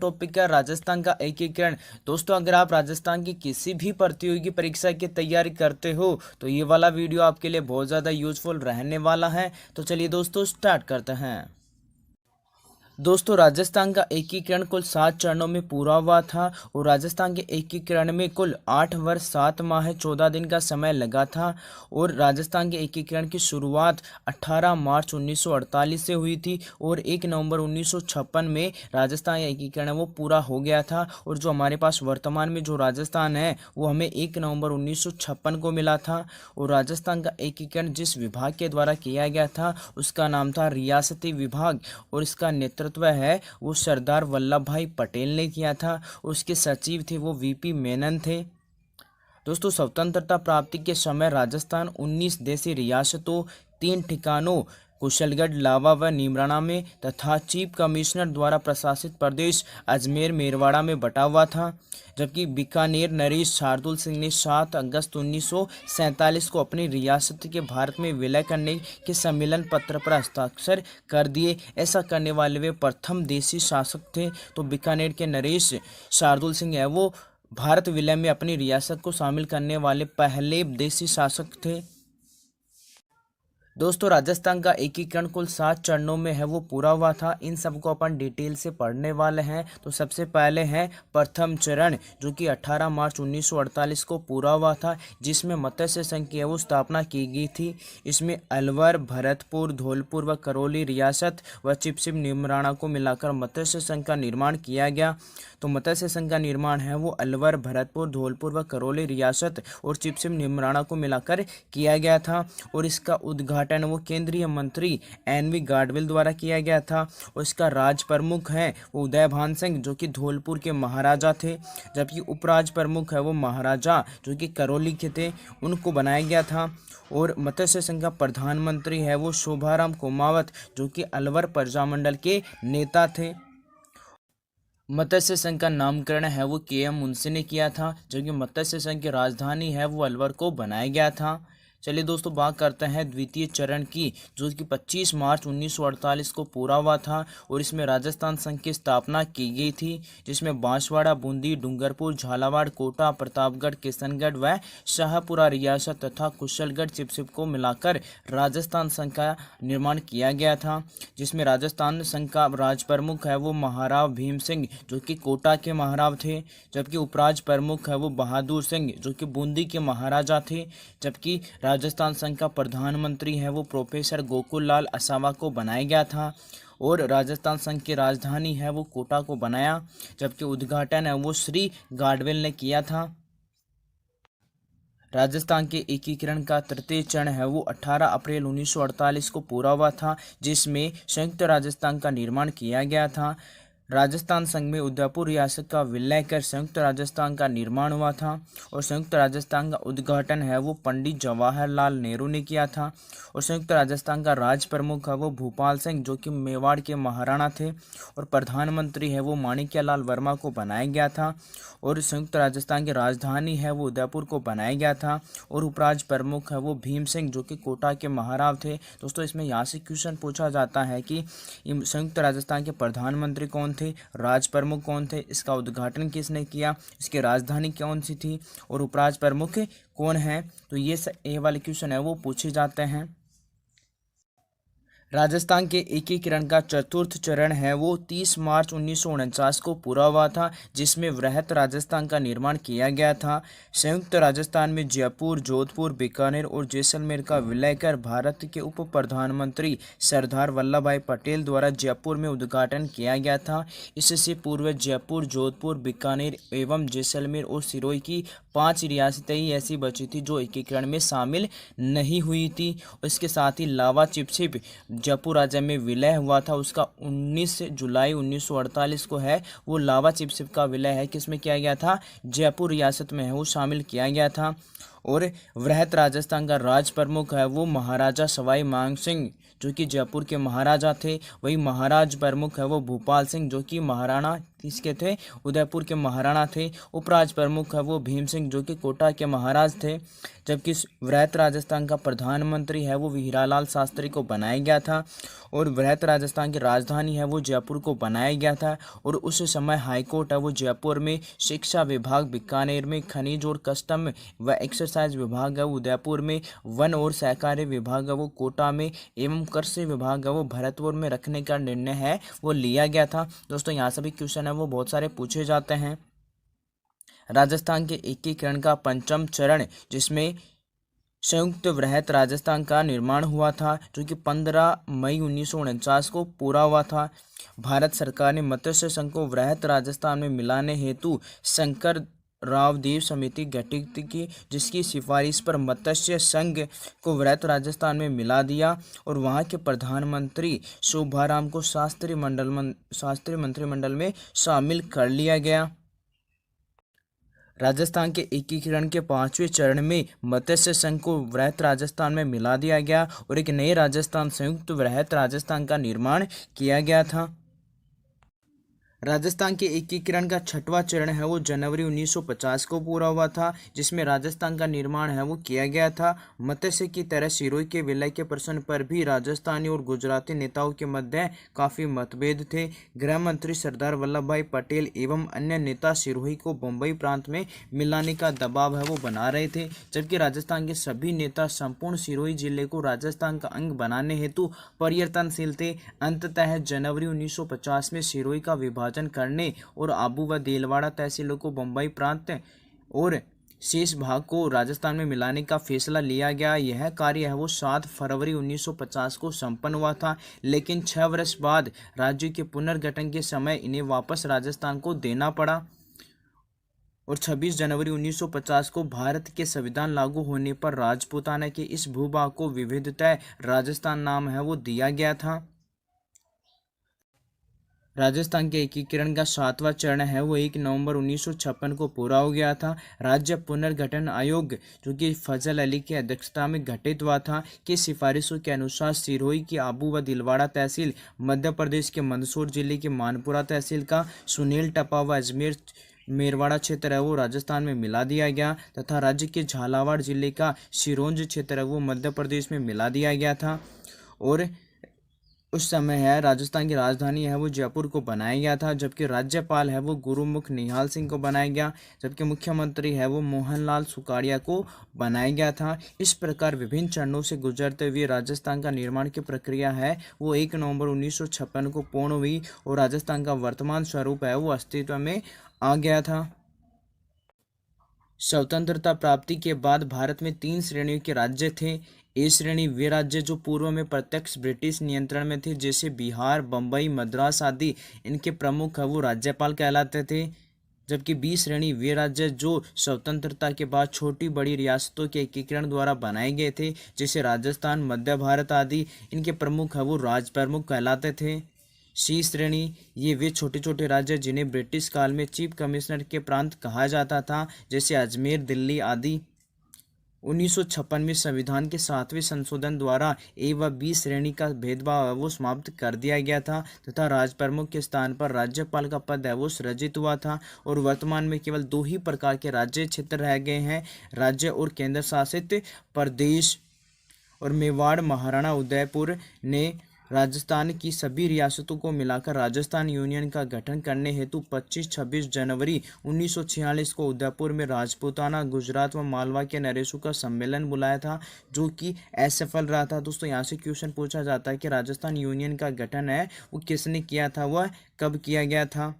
Topic है राजस्थान का एकीकरण। दोस्तों, अगर आप राजस्थान की किसी भी प्रतियोगी परीक्षा की तैयारी करते हो तो ये वाला वीडियो आपके लिए बहुत ज़्यादा यूजफुल रहने वाला है। तो चलिए दोस्तों स्टार्ट करते हैं। दोस्तों, राजस्थान का एकीकरण कुल 7 चरणों में पूरा हुआ था और राजस्थान के एकीकरण में कुल 8 वर्ष 7 माह 14 दिन का समय लगा था। और राजस्थान के एकीकरण की शुरुआत 18 मार्च 1948 से हुई थी और 1 नवंबर 1956 में राजस्थान का एकीकरण वो पूरा हो गया था। और जो हमारे पास वर्तमान में जो राजस्थान है वो हमें 1 नवंबर 1956 को मिला था। और राजस्थान का एकीकरण जिस विभाग के द्वारा किया गया था उसका नाम था रियासती विभाग और इसका नेतृत्व है वो सरदार वल्लभ भाई पटेल ने किया था। उसके सचिव थे वो वीपी मेनन थे। दोस्तों, स्वतंत्रता प्राप्ति के समय राजस्थान 19 देशी रियासतों, 3 ठिकानों कुशलगढ़, लावा व नीमराना में तथा चीफ कमिश्नर द्वारा प्रशासित प्रदेश अजमेर मेरवाड़ा में बटा हुआ था। जबकि बीकानेर नरेश शार्दुल सिंह ने 7 अगस्त 1947 को अपनी रियासत के भारत में विलय करने के सम्मेलन पत्र पर हस्ताक्षर कर दिए। ऐसा करने वाले वे प्रथम देशी शासक थे। तो बीकानेर के नरेश शार्दुल सिंह है वो भारत विलय में अपनी रियासत को शामिल करने वाले पहले देशी शासक थे। दोस्तों, राजस्थान का एकीकरण कुल 7 चरणों में है वो पूरा हुआ था। इन सबको अपन डिटेल से पढ़ने वाले हैं। तो सबसे पहले है प्रथम चरण जो कि 18 मार्च 1948 को पूरा हुआ था, जिसमें मत्स्य संघ की वो स्थापना की गई थी। इसमें अलवर, भरतपुर, धौलपुर व करौली रियासत व चिपसिम नीमराणा को मिलाकर मत्स्य संघ का निर्माण किया गया। तो मत्स्य संघ का निर्माण है वो अलवर, भरतपुर, धौलपुर व करौली रियासत और चिपसिम नीमराणा को मिलाकर किया गया था। और इसका उद्घाटन वो केंद्रीय मंत्री एनवी गाडविल द्वारा किया गया था। और इसका राज प्रमुख है वो उदयभान सिंह जो कि धौलपुर के महाराजा थे। जबकि उपराज प्रमुख है वो महाराजा जो कि करौली के थे, उनको बनाया गया था। और मत्स्य संघ का प्रधानमंत्री है वो शोभाराम कुमावत जो कि अलवर प्रजामंडल के नेता थे। मत्स्य संघ का नामकरण है वो के.एम. मुंशी ने किया था, जबकि मत्स्य संघ की राजधानी है वो अलवर को बनाया गया था। चलिए दोस्तों, बात करते हैं द्वितीय चरण की जो कि 25 मार्च 1948 को पूरा हुआ था। और इसमें राजस्थान संघ की स्थापना की गई थी, जिसमें बांसवाड़ा, बूंदी, डूंगरपुर, झालावाड़, कोटा, प्रतापगढ़, किशनगढ़ व शाहपुरा रियासत तथा कुशलगढ़ चिपसिप को मिलाकर राजस्थान संघ का निर्माण किया गया था। जिसमें राजस्थान संघ का राज प्रमुख है वो महाराव भीम सिंह जो कि कोटा के महाराव थे। जबकि उपराज प्रमुख है वो बहादुर सिंह जो कि बूंदी के महाराजा थे। जबकि राजस्थान संघ का प्रधानमंत्री है वो प्रोफेसर गोकुल लाल असावा को बनाया गया था। और राजस्थान संघ की राजधानी है वो कोटा को बनाया। जबकि उद्घाटन है वो श्री गाडविल ने किया था। राजस्थान के एकीकरण का तृतीय चरण है वो 18 अप्रैल 1948 को पूरा हुआ था, जिसमें संयुक्त राजस्थान का निर्माण किया गया था। राजस्थान संघ में उदयपुर रियासत का विलय कर संयुक्त राजस्थान का निर्माण हुआ था। और संयुक्त राजस्थान का उद्घाटन है वो पंडित जवाहरलाल नेहरू ने किया था। और संयुक्त राजस्थान का राज प्रमुख है वो भूपाल सिंह जो कि मेवाड़ के महाराणा थे। और प्रधानमंत्री है वो माणिक्यलाल वर्मा को बनाया गया था। और संयुक्त राजस्थान की राजधानी है वो उदयपुर को बनाया गया था। और उपराज प्रमुख है वो भीम सिंह जो कि कोटा के महाराव थे। दोस्तों, इसमें यहाँ से क्वेश्चन पूछा जाता है कि संयुक्त राजस्थान के प्रधानमंत्री कौन थे, राज प्रमुख कौन थे, इसका उद्घाटन किसने किया, इसकी राजधानी कौन सी थी और उपराज प्रमुख कौन है। तो ये वाले क्वेश्चन है वो पूछे जाते हैं। राजस्थान के एकीकरण का चतुर्थ चरण है वो 30 मार्च 1949 को पूरा हुआ था, जिसमें वृहत राजस्थान का निर्माण किया गया था। संयुक्त राजस्थान में जयपुर, जोधपुर, बीकानेर और जैसलमेर का विलय कर भारत के उप प्रधानमंत्री सरदार वल्लभ भाई पटेल द्वारा जयपुर में उद्घाटन किया गया था। इससे पूर्व जयपुर, जोधपुर, बीकानेर एवं जैसलमेर और सिरोही की 5 रियासतें ही ऐसी बची थी जो एकीकरण में शामिल नहीं हुई थी। इसके साथ ही लावा चिपसिप जयपुर राज्य में विलय हुआ था, उसका 19 जुलाई 1948 को है वो लावा चिपसिप का विलय है किसमें किया गया था, जयपुर रियासत में है वो शामिल किया गया था। और वृहत राजस्थान का राज प्रमुख है वो महाराजा सवाई मान सिंह जो कि जयपुर के महाराजा थे। वही महाराज प्रमुख है वो भूपाल सिंह जो कि महाराणा किसके थे, उदयपुर के महाराणा थे। उपराज प्रमुख है वो भीम सिंह जो कि कोटा के महाराज थे। जबकि वृहत राजस्थान का प्रधानमंत्री है वो हीरालाल शास्त्री को बनाया गया था। और वृहत राजस्थान की राजधानी है वो जयपुर को बनाया गया था। और उस समय हाईकोर्ट है वो जयपुर में, शिक्षा विभाग बीकानेर में, खनिज और कस्टम व एक्साइज विभाग है वो उदयपुर में, वन और सहकारी विभाग है वो कोटा में, एवं कृषि विभाग है वो भरतपुर में रखने का निर्णय है वो लिया गया था। दोस्तों यहाँ से भी क्वेश्चन है वो बहुत सारे पूछे जाते हैं। राजस्थान के एकीकरण का पंचम चरण जिसमें संयुक्त वृहत राजस्थान का निर्माण हुआ था जो कि 15 मई 1949 को पूरा हुआ था। भारत सरकार ने मत्स्य संघ को वृहत राजस्थान में मिलाने हेतु शंकर राव देव समिति गठित की, जिसकी सिफारिश पर मत्स्य संघ को वृहत राजस्थान में मिला दिया और वहां के प्रधानमंत्री शोभाराम को शास्त्रीय मंत्रिमंडल में शामिल कर लिया गया। राजस्थान के एकीकरण के 5वें चरण में मत्स्य संघ को वृहत राजस्थान में मिला दिया गया और एक नए राजस्थान संयुक्त वृहत राजस्थान का निर्माण किया गया था। राजस्थान के एकीकरण का 6वां चरण है वो जनवरी 1950 को पूरा हुआ था, जिसमें राजस्थान का निर्माण है वो किया गया था। मत्स्य की तरह सिरोही के विलय के प्रश्न पर भी राजस्थानी और गुजराती नेताओं के मध्य काफ़ी मतभेद थे। गृह मंत्री सरदार वल्लभ भाई पटेल एवं अन्य नेता सिरोही को बम्बई प्रांत में मिलाने का दबाव है वो बना रहे थे, जबकि राजस्थान के सभी नेता संपूर्ण सिरोही जिले को राजस्थान का अंग बनाने हेतु प्रयत्नशील थे। अंततः जनवरी 1950 में सिरोही का विभाजन करने और आबू व देलवाड़ा तहसीलों को बम्बई प्रांत और शेष भाग को राजस्थान में मिलाने का फैसला लिया गया। यह कार्य है वो 7 फरवरी 1950 को संपन्न हुआ था, लेकिन 6 वर्ष बाद राज्य के पुनर्गठन के समय इन्हें वापस राजस्थान को देना पड़ा और 26 जनवरी 1950 को भारत के संविधान लागू होने पर राजपूताना के इस भूभाग को विविधतः राजस्थान नाम है वो दिया गया था। राजस्थान के एकीकरण का 7वां चरण है वो 1 नवंबर 1956 को पूरा हो गया था। राज्य पुनर्गठन आयोग जो कि फजल अली की अध्यक्षता में गठित हुआ था की सिफारिशों के अनुसार सिरोही की आबू व दिलवाड़ा तहसील, मध्य प्रदेश के मंदसौर जिले के मानपुरा तहसील का सुनील टपा व अजमेर मेरवाड़ा क्षेत्र है वो राजस्थान में मिला दिया गया तथा राज्य के झालावाड़ जिले का सिरोंज क्षेत्र है वो मध्य प्रदेश में मिला दिया गया था। और उस समय है राजस्थान की राजधानी है वो जयपुर को बनाया गया था, जबकि राज्यपाल है वो गुरुमुख निहाल सिंह को बनाया गया, जबकि मुख्यमंत्री है वो मोहनलाल सुखाड़िया को बनाया गया था। इस प्रकार विभिन्न चरणों से गुजरते हुए राजस्थान का निर्माण की प्रक्रिया है वो 1 नवंबर 1956 को पूर्ण हुई और राजस्थान का वर्तमान स्वरूप है वो अस्तित्व में आ गया था। स्वतंत्रता प्राप्ति के बाद भारत में 3 श्रेणियों के राज्य थे। ए श्रेणी वे राज्य जो पूर्व में प्रत्यक्ष ब्रिटिश नियंत्रण में थे, जैसे बिहार, बम्बई, मद्रास आदि। इनके प्रमुख है वो राज्यपाल कहलाते थे। जबकि बी श्रेणी वे राज्य जो स्वतंत्रता के बाद छोटी बड़ी रियासतों के एकीकरण द्वारा बनाए गए थे, जैसे राजस्थान, मध्य भारत आदि। इनके प्रमुख है वो राज प्रमुख कहलाते थे। सी श्रेणी ये वे छोटे छोटे राज्य जिन्हें ब्रिटिश काल में चीफ कमिश्नर के प्रांत कहा जाता था, जैसे अजमेर, दिल्ली आदि। 1956 में संविधान के 7वें संशोधन द्वारा ए व बी श्रेणी का भेदभाव वो समाप्त कर दिया गया था तथा राज प्रमुख के स्थान पर राज्यपाल का पद है वो सृजित हुआ था और वर्तमान में केवल 2 ही प्रकार के राज्य क्षेत्र रह गए हैं, राज्य और केंद्र शासित प्रदेश। और मेवाड़ महाराणा उदयपुर ने राजस्थान की सभी रियासतों को मिलाकर राजस्थान यूनियन का गठन करने हेतु 25-26 जनवरी 1946 को उदयपुर में राजपूताना, गुजरात व मालवा के नरेशों का सम्मेलन बुलाया था, जो कि असफल रहा था। दोस्तों यहाँ से क्वेश्चन पूछा जाता है कि राजस्थान यूनियन का गठन है वो किसने किया था, वह कब किया गया था।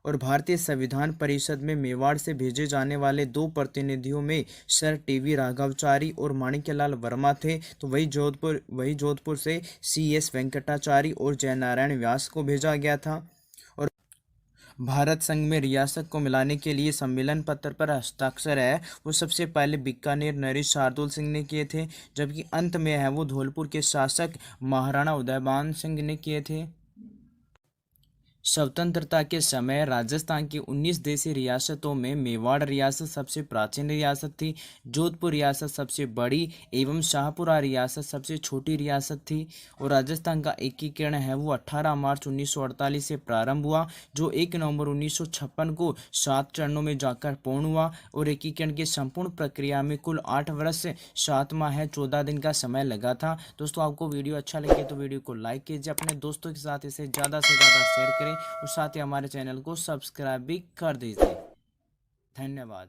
और भारतीय संविधान परिषद में मेवाड़ से भेजे जाने वाले 2 प्रतिनिधियों में सर टीवी राघवाचारी और माणिक्यलाल वर्मा थे, तो वही जोधपुर से CS वेंकटाचारी और जयनारायण व्यास को भेजा गया था। और भारत संघ में रियासत को मिलाने के लिए सम्मेलन पत्र पर हस्ताक्षर है वो सबसे पहले बीकानेर नरेश शार्दुल सिंह ने किए थे, जबकि अंत में है वो धौलपुर के शासक महाराणा उदयभान सिंह ने किए थे। स्वतंत्रता के समय राजस्थान की 19 देशी रियासतों में मेवाड़ रियासत सबसे प्राचीन रियासत थी, जोधपुर रियासत सबसे बड़ी एवं शाहपुरा रियासत सबसे छोटी रियासत थी। और राजस्थान का एकीकरण है वो 18 मार्च 1948 से प्रारंभ हुआ, जो 1 नवंबर 1956 को 7 चरणों में जाकर पूर्ण हुआ। और एकीकरण की संपूर्ण प्रक्रिया में कुल 8 वर्ष 7 माह 14 दिन का समय लगा था। दोस्तों, आपको वीडियो अच्छा लगे तो वीडियो को लाइक कीजिए, अपने दोस्तों के साथ इसे ज़्यादा से ज़्यादा शेयर करें और साथ ही हमारे चैनल को सब्सक्राइब भी कर दीजिए। धन्यवाद।